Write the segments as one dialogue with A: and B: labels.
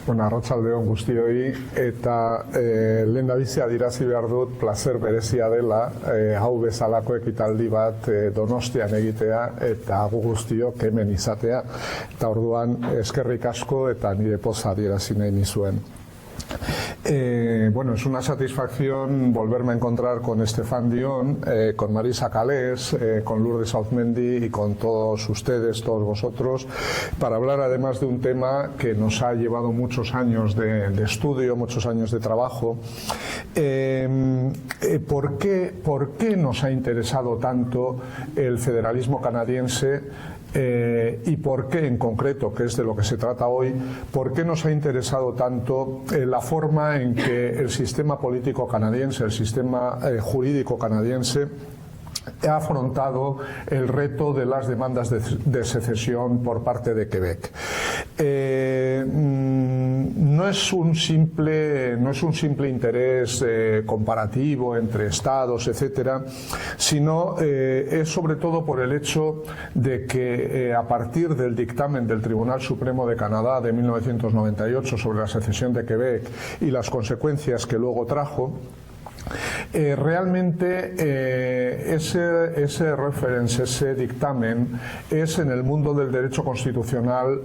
A: Bueno, arratsaldeon guztioi, eta lehendabizi adierazi behar dut plazer berezia dela hau bezalako ekitaldi bat Donostian egitea eta gu guztiok hemen izatea. Eta orduan eskerrik asko eta nire poza adierazi nahi nizuen. Bueno, es una satisfacción volverme a encontrar con Estefan Dion, con Marisa Calés, con Lourdes Auzmendi y con todos ustedes, todos vosotros, para hablar además de un tema que nos ha llevado muchos años de estudio, muchos años de trabajo. ¿Por qué nos ha interesado tanto el federalismo canadiense? Y por qué en concreto, que es de lo que se trata hoy, por qué nos ha interesado tanto la forma en que el sistema político canadiense, el sistema jurídico canadiense ha afrontado el reto de las demandas de secesión por parte de Quebec. No es un simple interés comparativo entre estados, etcétera, sino es sobre todo por el hecho de que a partir del dictamen del Tribunal Supremo de Canadá de 1998 sobre la secesión de Quebec y las consecuencias que luego trajo, realmente ese reference, ese dictamen es en el mundo del derecho constitucional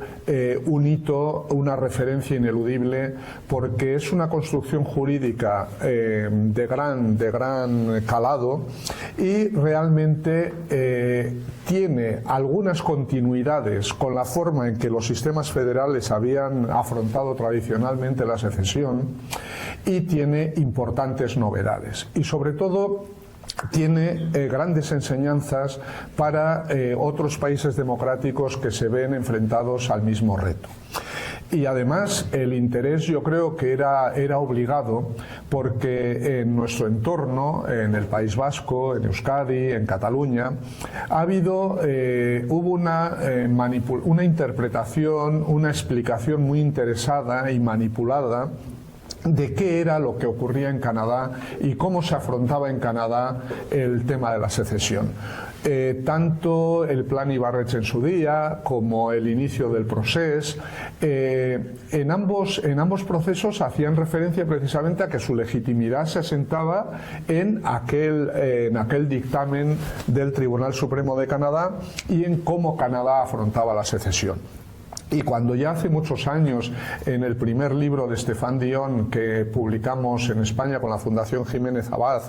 A: un hito, una referencia ineludible, porque es una construcción jurídica de gran calado y realmente tiene algunas continuidades con la forma en que los sistemas federales habían afrontado tradicionalmente la secesión y tiene importantes novedades y sobre todo tiene grandes enseñanzas para otros países democráticos que se ven enfrentados al mismo reto. Y además el interés yo creo que era obligado, porque en nuestro entorno, en el País Vasco, en Euskadi, en Cataluña, hubo una interpretación, una explicación muy interesada y manipulada de qué era lo que ocurría en Canadá y cómo se afrontaba en Canadá el tema de la secesión. Tanto el plan Ibarretxe en su día como el inicio del proceso, en ambos procesos hacían referencia precisamente a que su legitimidad se asentaba en aquel dictamen del Tribunal Supremo de Canadá y en cómo Canadá afrontaba la secesión. Y cuando ya hace muchos años, en el primer libro de Estefan Dion que publicamos en España con la Fundación Jiménez Abad,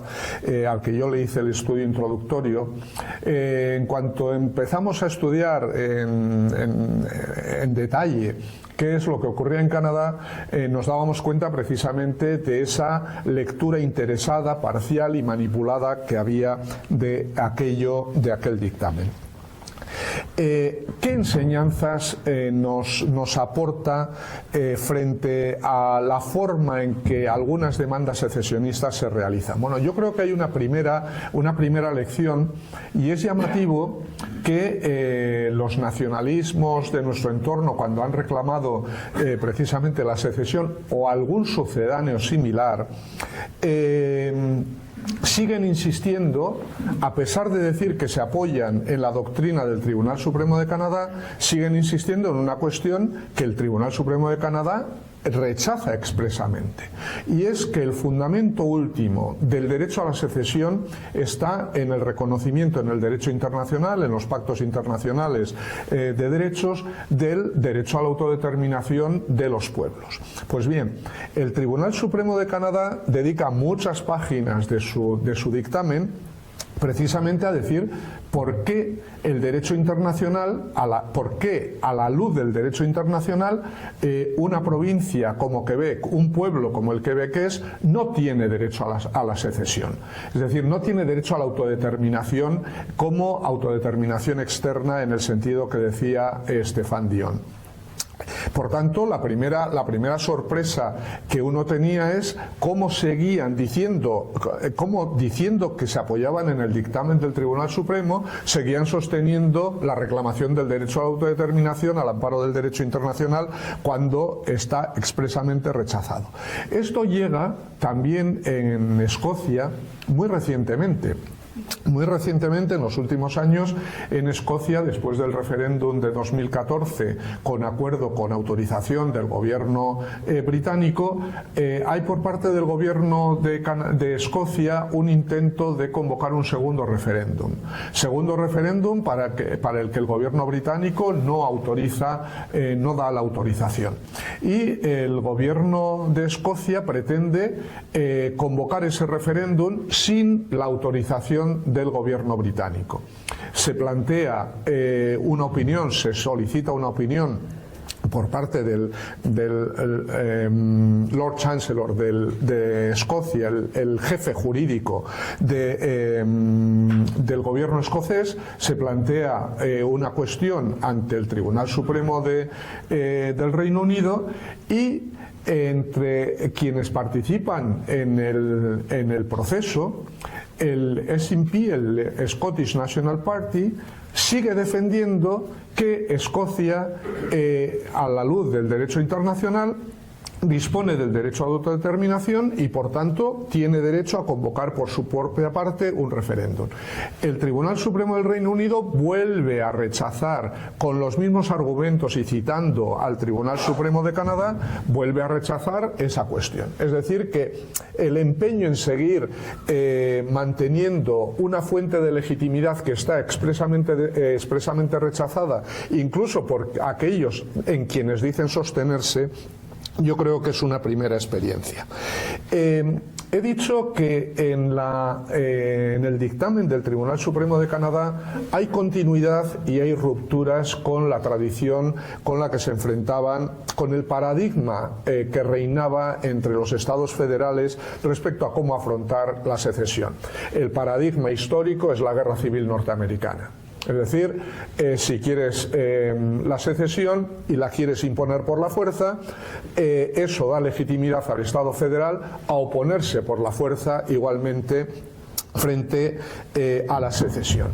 A: al que yo le hice el estudio introductorio, en cuanto empezamos a estudiar en detalle qué es lo que ocurría en Canadá, nos dábamos cuenta precisamente de esa lectura interesada, parcial y manipulada que había de aquel dictamen. ¿Qué enseñanzas nos aporta frente a la forma en que algunas demandas secesionistas se realizan? Bueno, yo creo que hay una primera lección, y es llamativo que los nacionalismos de nuestro entorno, cuando han reclamado precisamente la secesión o algún sucedáneo similar, siguen insistiendo, a pesar de decir que se apoyan en la doctrina del Tribunal Supremo de Canadá, siguen insistiendo en una cuestión que el Tribunal Supremo de Canadá rechaza expresamente, y es que el fundamento último del derecho a la secesión está en el reconocimiento en el derecho internacional, en los pactos internacionales de derechos, del derecho a la autodeterminación de los pueblos. Pues bien, el Tribunal Supremo de Canadá dedica muchas páginas de su dictamen precisamente a decir por qué el derecho internacional, por qué a la luz del derecho internacional una provincia como Quebec, un pueblo como el quebequés, no tiene derecho a la secesión. Es decir, no tiene derecho a la autodeterminación como autodeterminación externa en el sentido que decía Estefan Dion. Por tanto, la primera sorpresa que uno tenía es cómo seguían diciendo que se apoyaban en el dictamen del Tribunal Supremo, seguían sosteniendo la reclamación del derecho a la autodeterminación al amparo del derecho internacional cuando está expresamente rechazado. Esto llega también en Escocia muy recientemente. Muy recientemente, en los últimos años, en Escocia, después del referéndum de 2014, con acuerdo, con autorización del gobierno británico, hay por parte del gobierno de Escocia un intento de convocar un segundo referéndum. Segundo referéndum para el que el gobierno británico no autoriza, no da la autorización. Y el gobierno de Escocia pretende convocar ese referéndum sin la autorización del gobierno británico. Se plantea una opinión, se solicita una opinión por parte del Lord Chancellor de Escocia, el jefe jurídico del gobierno escocés. Se plantea una cuestión ante el Tribunal Supremo del Reino Unido, y entre quienes participan en el proceso, el SNP, el Scottish National Party, sigue defendiendo que Escocia, a la luz del derecho internacional, dispone del derecho a autodeterminación y, por tanto, tiene derecho a convocar por su propia parte un referéndum. El Tribunal Supremo del Reino Unido vuelve a rechazar, con los mismos argumentos y citando al Tribunal Supremo de Canadá, vuelve a rechazar esa cuestión. Es decir, que el empeño en seguir manteniendo una fuente de legitimidad que está expresamente rechazada, incluso por aquellos en quienes dicen sostenerse, yo creo que es una primera experiencia. He dicho que en el dictamen del Tribunal Supremo de Canadá hay continuidad y hay rupturas con la tradición con la que se enfrentaban, con el paradigma que reinaba entre los estados federales respecto a cómo afrontar la secesión. El paradigma histórico es la Guerra Civil Norteamericana. Es decir, si quieres la secesión y la quieres imponer por la fuerza, eso da legitimidad al Estado federal a oponerse por la fuerza igualmente frente a la secesión.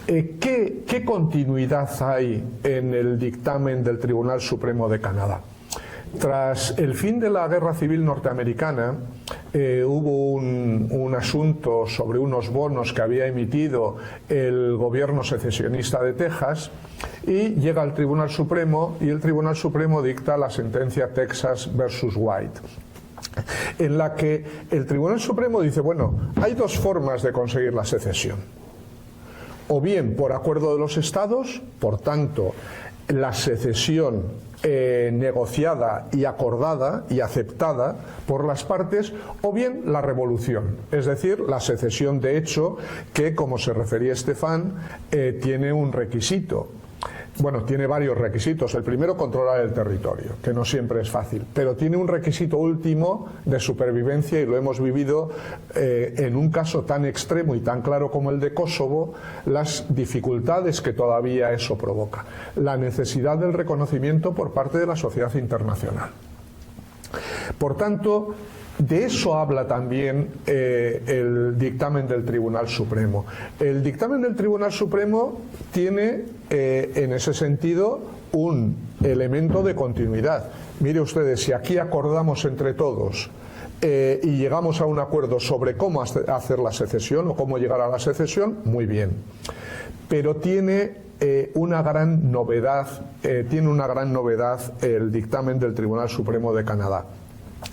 A: ¿Qué continuidad hay en el dictamen del Tribunal Supremo de Canadá? Tras el fin de la Guerra Civil Norteamericana, hubo un asunto sobre unos bonos que había emitido el gobierno secesionista de Texas, y llega al Tribunal Supremo, y el Tribunal Supremo dicta la sentencia Texas versus White, en la que el Tribunal Supremo dice, bueno, hay dos formas de conseguir la secesión. O bien por acuerdo de los estados, por tanto, la secesión negociada y acordada y aceptada por las partes, o bien la revolución, es decir, la secesión de hecho, que, como se refería Estefan, tiene un requisito. Bueno, tiene varios requisitos. El primero, controlar el territorio, que no siempre es fácil, pero tiene un requisito último de supervivencia, y lo hemos vivido en un caso tan extremo y tan claro como el de Kosovo, las dificultades que todavía eso provoca, la necesidad del reconocimiento por parte de la sociedad internacional. Por tanto, de eso habla también el dictamen del Tribunal Supremo. El dictamen del Tribunal Supremo tiene en ese sentido un elemento de continuidad. Mire ustedes, si aquí acordamos entre todos y llegamos a un acuerdo sobre cómo hacer la secesión o cómo llegar a la secesión, muy bien. Pero tiene una gran novedad el dictamen del Tribunal Supremo de Canadá.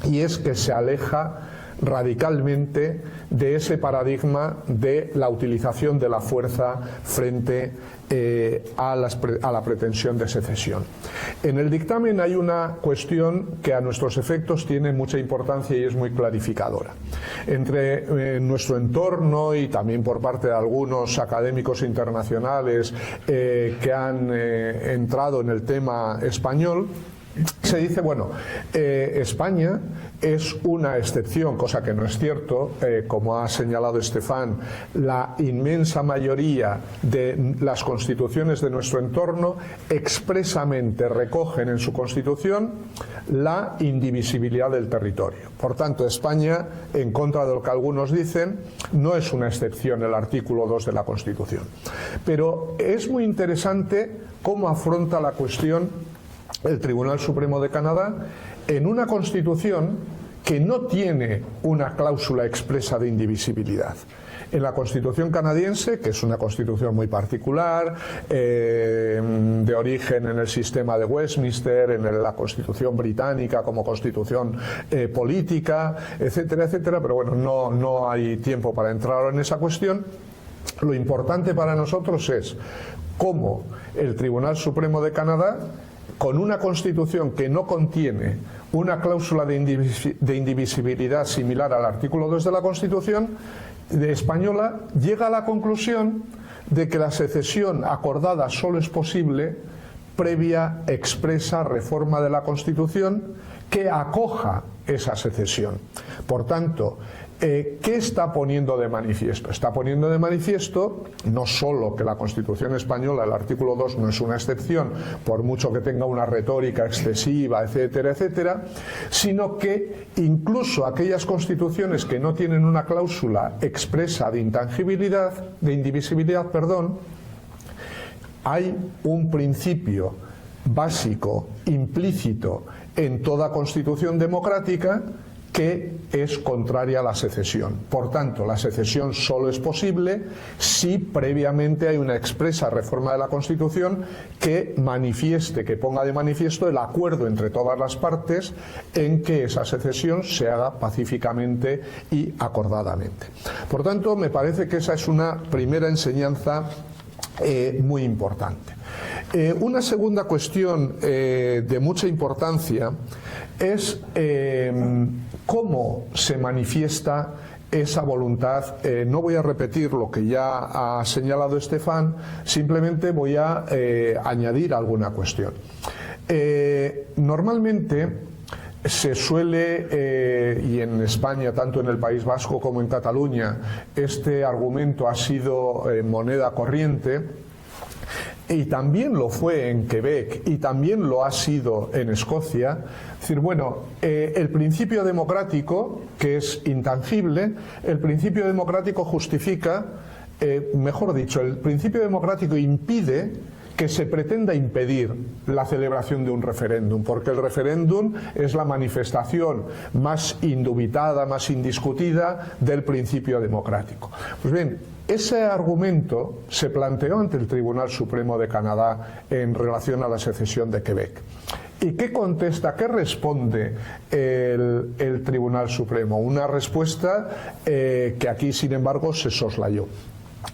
A: Y es que se aleja radicalmente de ese paradigma de la utilización de la fuerza frente a la pretensión de secesión. En el dictamen hay una cuestión que a nuestros efectos tiene mucha importancia y es muy clarificadora. Entre nuestro entorno y también por parte de algunos académicos internacionales que han entrado en el tema español, se dice, bueno, España es una excepción, cosa que no es cierto, como ha señalado Estefan. La inmensa mayoría de las constituciones de nuestro entorno expresamente recogen en su constitución la indivisibilidad del territorio. Por tanto, España, en contra de lo que algunos dicen, no es una excepción el artículo 2 de la Constitución. Pero es muy interesante cómo afronta la cuestión el Tribunal Supremo de Canadá en una Constitución que no tiene una cláusula expresa de indivisibilidad. En la Constitución canadiense, que es una constitución muy particular, de origen en el sistema de Westminster, en la Constitución británica como constitución política, etcétera, etcétera, pero bueno, no hay tiempo para entrar ahora en esa cuestión. Lo importante para nosotros es cómo el Tribunal Supremo de Canadá, con una Constitución que no contiene una cláusula de indivisibilidad similar al artículo 2 de la Constitución española, llega a la conclusión de que la secesión acordada solo es posible previa expresa reforma de la Constitución que acoja esa secesión. Por tanto, ¿qué está poniendo de manifiesto? Está poniendo de manifiesto no solo que la Constitución española, el artículo 2, no es una excepción, por mucho que tenga una retórica excesiva, etcétera, etcétera, sino que incluso aquellas constituciones que no tienen una cláusula expresa de intangibilidad, de indivisibilidad, perdón, hay un principio básico, implícito en toda constitución democrática, que es contraria a la secesión. Por tanto, la secesión solo es posible si previamente hay una expresa reforma de la Constitución que manifieste, que ponga de manifiesto el acuerdo entre todas las partes en que esa secesión se haga pacíficamente y acordadamente. Por tanto, me parece que esa es una primera enseñanza muy importante. Una segunda cuestión de mucha importancia es cómo se manifiesta esa voluntad. No voy a repetir lo que ya ha señalado Estefan, simplemente voy a añadir alguna cuestión. Normalmente se suele, y en España, tanto en el País Vasco como en Cataluña, este argumento ha sido moneda corriente, y también lo fue en Quebec y también lo ha sido en Escocia. Es decir, bueno, el principio democrático, que es intangible, el principio democrático justifica, mejor dicho, el principio democrático impide que se pretenda impedir la celebración de un referéndum, porque el referéndum es la manifestación más indubitada, más indiscutida del principio democrático. Pues bien, ese argumento se planteó ante el Tribunal Supremo de Canadá en relación a la secesión de Quebec. ¿Y qué contesta, qué responde el Tribunal Supremo? Una respuesta que aquí, sin embargo, se soslayó.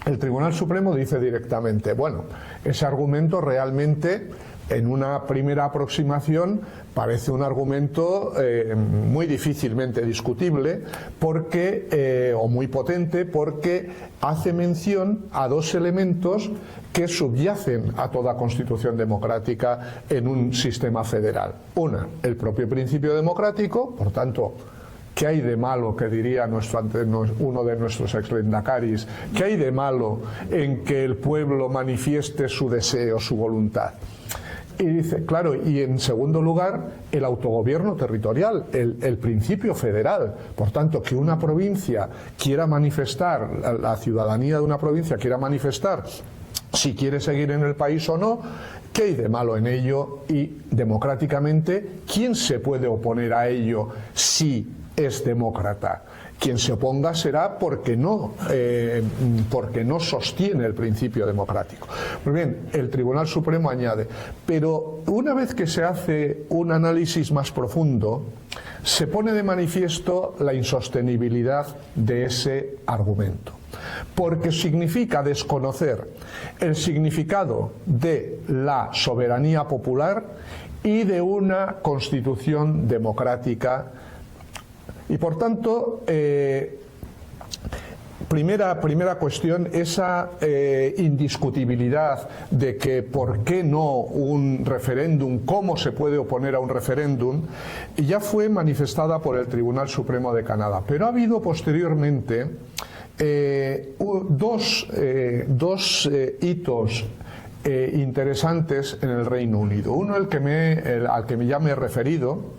A: El Tribunal Supremo dice directamente, bueno, ese argumento realmente, en una primera aproximación, parece un argumento muy difícilmente discutible, porque, o muy potente, porque hace mención a dos elementos que subyacen a toda constitución democrática en un sistema federal. Una, el propio principio democrático, por tanto, ¿qué hay de malo, que diría uno de nuestros exlendakaris, qué hay de malo en que el pueblo manifieste su deseo, su voluntad? Y dice, claro, y en segundo lugar, el autogobierno territorial, el principio federal. Por tanto, que una provincia quiera manifestar, la ciudadanía de una provincia quiera manifestar si quiere seguir en el país o no, ¿qué hay de malo en ello? Y democráticamente, ¿quién se puede oponer a ello si es demócrata? Quien se oponga será porque no sostiene el principio democrático. Pues bien, el Tribunal Supremo añade, pero una vez que se hace un análisis más profundo, se pone de manifiesto la insostenibilidad de ese argumento, porque significa desconocer el significado de la soberanía popular y de una constitución democrática. Y por tanto, primera cuestión, esa indiscutibilidad de que por qué no un referéndum, cómo se puede oponer a un referéndum, ya fue manifestada por el Tribunal Supremo de Canadá. Pero ha habido posteriormente dos hitos interesantes en el Reino Unido. Uno, al que ya me he referido,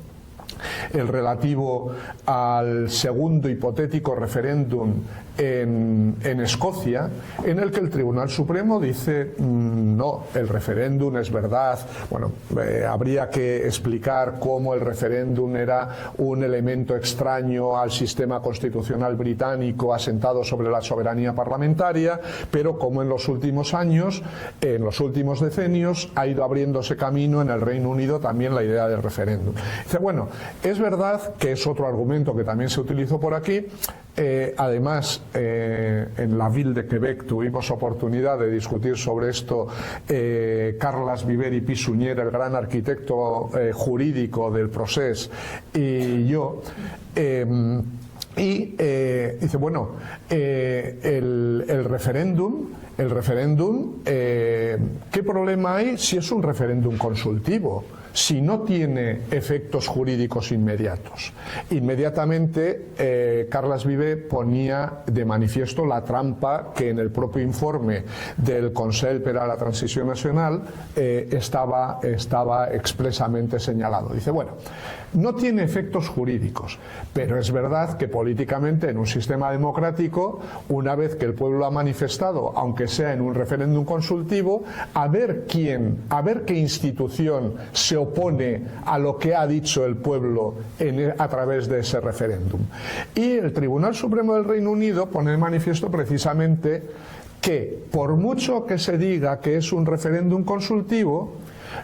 A: el relativo al segundo hipotético referéndum en Escocia, en el que el Tribunal Supremo dice no, el referéndum es verdad. Bueno, habría que explicar cómo el referéndum era un elemento extraño al sistema constitucional británico asentado sobre la soberanía parlamentaria, pero como en los últimos años, en los últimos decenios, ha ido abriéndose camino en el Reino Unido también la idea del referéndum. Dice, bueno, es verdad que es otro argumento que también se utilizó por aquí. Además, en la Ville de Quebec tuvimos oportunidad de discutir sobre esto Carles Viver i Pi-Sunyer, el gran arquitecto jurídico del procés, y yo. Dice, bueno, el referéndum, ¿qué problema hay si es un referéndum consultivo? Si no tiene efectos jurídicos inmediatos. Inmediatamente Carles Viver ponía de manifiesto la trampa que en el propio informe del Consell per a la Transició Nacional estaba expresamente señalado. Dice, bueno, no tiene efectos jurídicos, pero es verdad que políticamente en un sistema democrático, una vez que el pueblo ha manifestado, aunque sea en un referéndum consultivo, a ver qué institución se opone a lo que ha dicho el pueblo a través de ese referéndum. Y el Tribunal Supremo del Reino Unido pone de manifiesto precisamente que, por mucho que se diga que es un referéndum consultivo,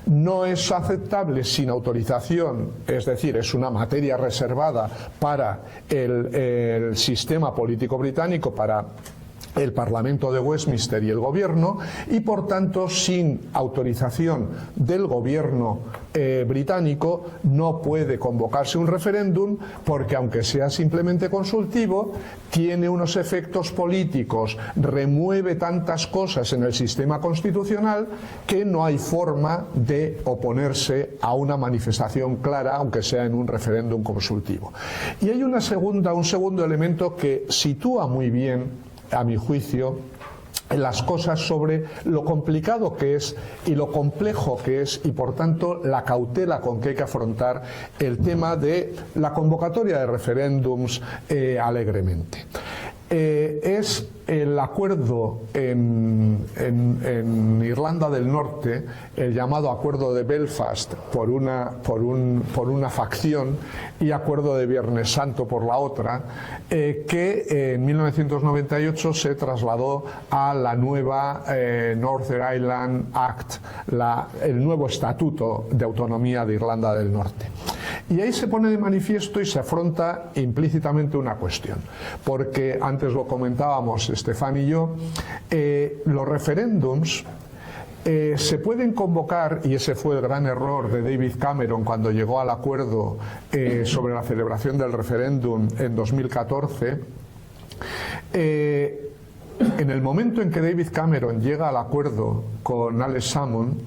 A: no es aceptable sin autorización, es decir, es una materia reservada para el sistema político británico, para el Parlamento de Westminster y el Gobierno, y por tanto sin autorización del Gobierno británico no puede convocarse un referéndum, porque aunque sea simplemente consultivo, tiene unos efectos políticos, remueve tantas cosas en el sistema constitucional que no hay forma de oponerse a una manifestación clara, aunque sea en un referéndum consultivo. Y hay un segundo elemento que sitúa muy bien, a mi juicio, las cosas sobre lo complicado que es y lo complejo que es, y por tanto la cautela con que hay que afrontar el tema de la convocatoria de referéndums alegremente. Es el acuerdo en Irlanda del Norte, el llamado acuerdo de Belfast por una facción y acuerdo de Viernes Santo por la otra, que en 1998 se trasladó a la nueva Northern Ireland Act, el nuevo Estatuto de Autonomía de Irlanda del Norte. Y ahí se pone de manifiesto y se afronta implícitamente una cuestión, porque antes lo comentábamos Estefan y yo, los referéndums se pueden convocar, y ese fue el gran error de David Cameron cuando llegó al acuerdo sobre la celebración del referéndum en 2014. En el momento en que David Cameron llega al acuerdo con Alex Salmond,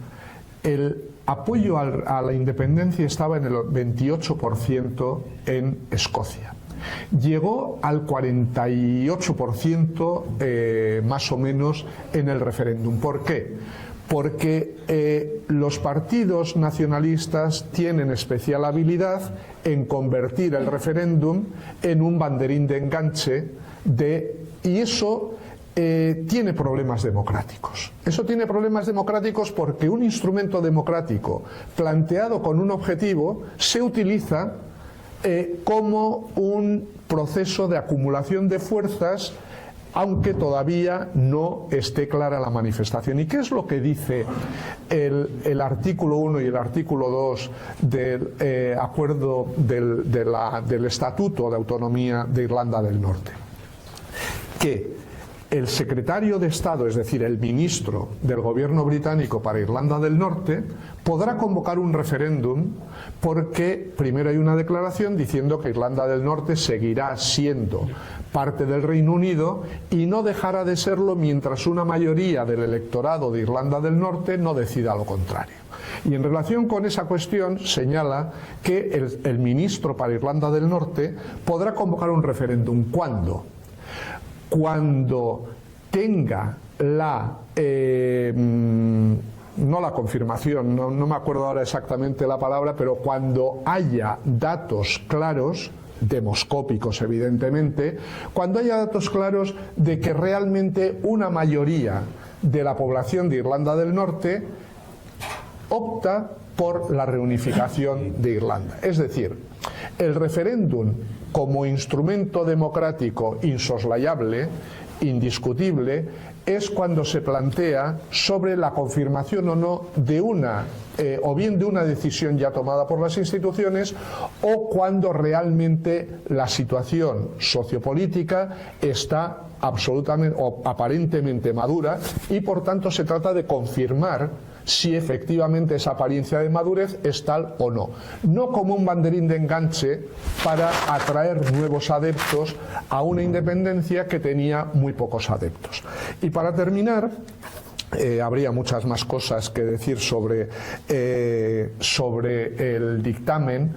A: el apoyo a la independencia estaba en el 28% en Escocia. Llegó al 48% más o menos en el referéndum. ¿Por qué? Porque los partidos nacionalistas tienen especial habilidad en convertir el referéndum en un banderín de enganche y eso tiene problemas democráticos. Eso tiene problemas democráticos porque un instrumento democrático planteado con un objetivo se utiliza como un proceso de acumulación de fuerzas, aunque todavía no esté clara la manifestación. ¿Y qué es lo que dice el artículo 1 y el artículo 2 del acuerdo del Estatuto de Autonomía de Irlanda del Norte? Que el secretario de Estado, es decir, el ministro del gobierno británico para Irlanda del Norte, podrá convocar un referéndum porque primero hay una declaración diciendo que Irlanda del Norte seguirá siendo parte del Reino Unido y no dejará de serlo mientras una mayoría del electorado de Irlanda del Norte no decida lo contrario. Y en relación con esa cuestión señala que el ministro para Irlanda del Norte podrá convocar un referéndum. ¿Cuándo? Cuando tenga no la confirmación, no me acuerdo ahora exactamente la palabra, pero cuando haya datos claros, demoscópicos evidentemente, cuando haya datos claros de que realmente una mayoría de la población de Irlanda del Norte opta por la reunificación de Irlanda. Es decir, el referéndum como instrumento democrático insoslayable, indiscutible, es cuando se plantea sobre la confirmación o no de una, o bien de una decisión ya tomada por las instituciones, o cuando realmente la situación sociopolítica está absolutamente o aparentemente madura y por tanto se trata de confirmar si efectivamente esa apariencia de madurez es tal o no. No como un banderín de enganche para atraer nuevos adeptos a una independencia que tenía muy pocos adeptos. Y para terminar, habría muchas más cosas que decir sobre el dictamen.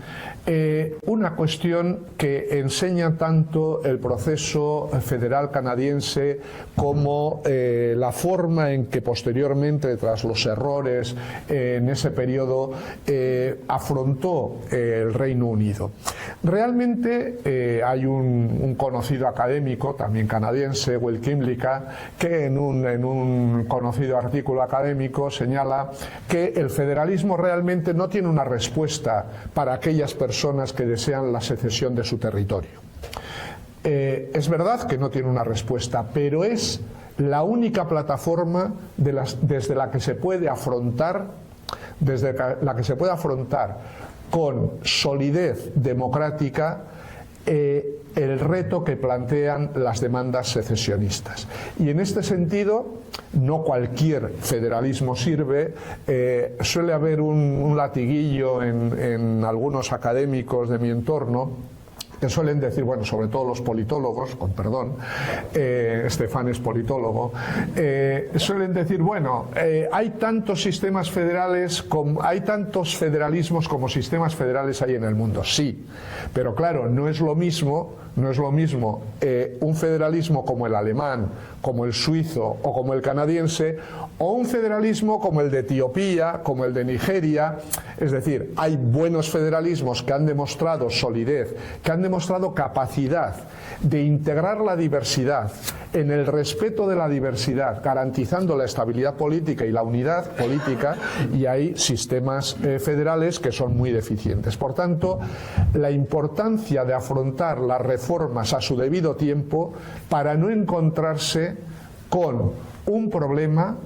A: Una cuestión que enseña tanto el proceso federal canadiense como la forma en que posteriormente, tras los errores en ese periodo, afrontó el Reino Unido. Realmente hay un conocido académico, también canadiense, Will Kymlicka, que en un conocido artículo académico señala que el federalismo realmente no tiene una respuesta para aquellas personas que desean la secesión de su territorio. Es verdad que no tiene una respuesta, pero es la única plataforma desde la que se puede afrontar, con solidez democrática el reto que plantean las demandas secesionistas. Y en este sentido, no cualquier federalismo sirve. Suele haber un latiguillo en algunos académicos de mi entorno que suelen decir, bueno, sobre todo los politólogos, con perdón, Estefan es politólogo, suelen decir, bueno, hay tantos sistemas federales, hay tantos federalismos como sistemas federales hay en el mundo. Sí, pero claro, no es lo mismo un federalismo como el alemán, como el suizo o como el canadiense, o un federalismo como el de Etiopía, como el de Nigeria. Es decir, hay buenos federalismos que han demostrado solidez, que han demostrado capacidad de integrar la diversidad en el respeto de la diversidad, garantizando la estabilidad política y la unidad política, y hay sistemas federales que son muy deficientes. Por tanto, la importancia de afrontar las reformas a su debido tiempo para no encontrarse con un problema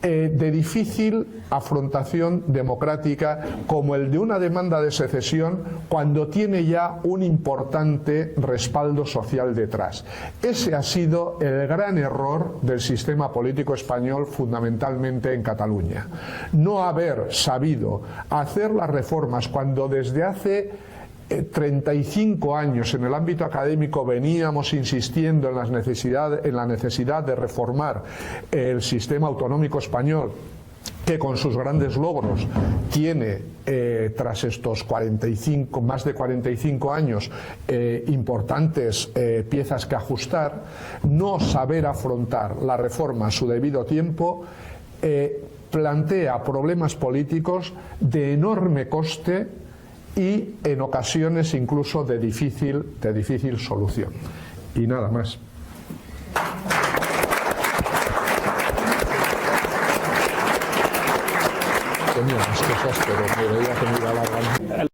A: de difícil afrontación democrática como el de una demanda de secesión cuando tiene ya un importante respaldo social detrás. Ese ha sido el gran error del sistema político español, fundamentalmente en Cataluña. No haber sabido hacer las reformas cuando desde hace 35 años en el ámbito académico veníamos insistiendo en la necesidad de reformar el sistema autonómico español, que con sus grandes logros tiene, tras estos más de 45 años, importantes piezas que ajustar. No saber afrontar la reforma a su debido tiempo plantea problemas políticos de enorme coste y en ocasiones incluso de difícil solución. Y nada más. Tenía más cosas, pero me veía que me iba a alargar.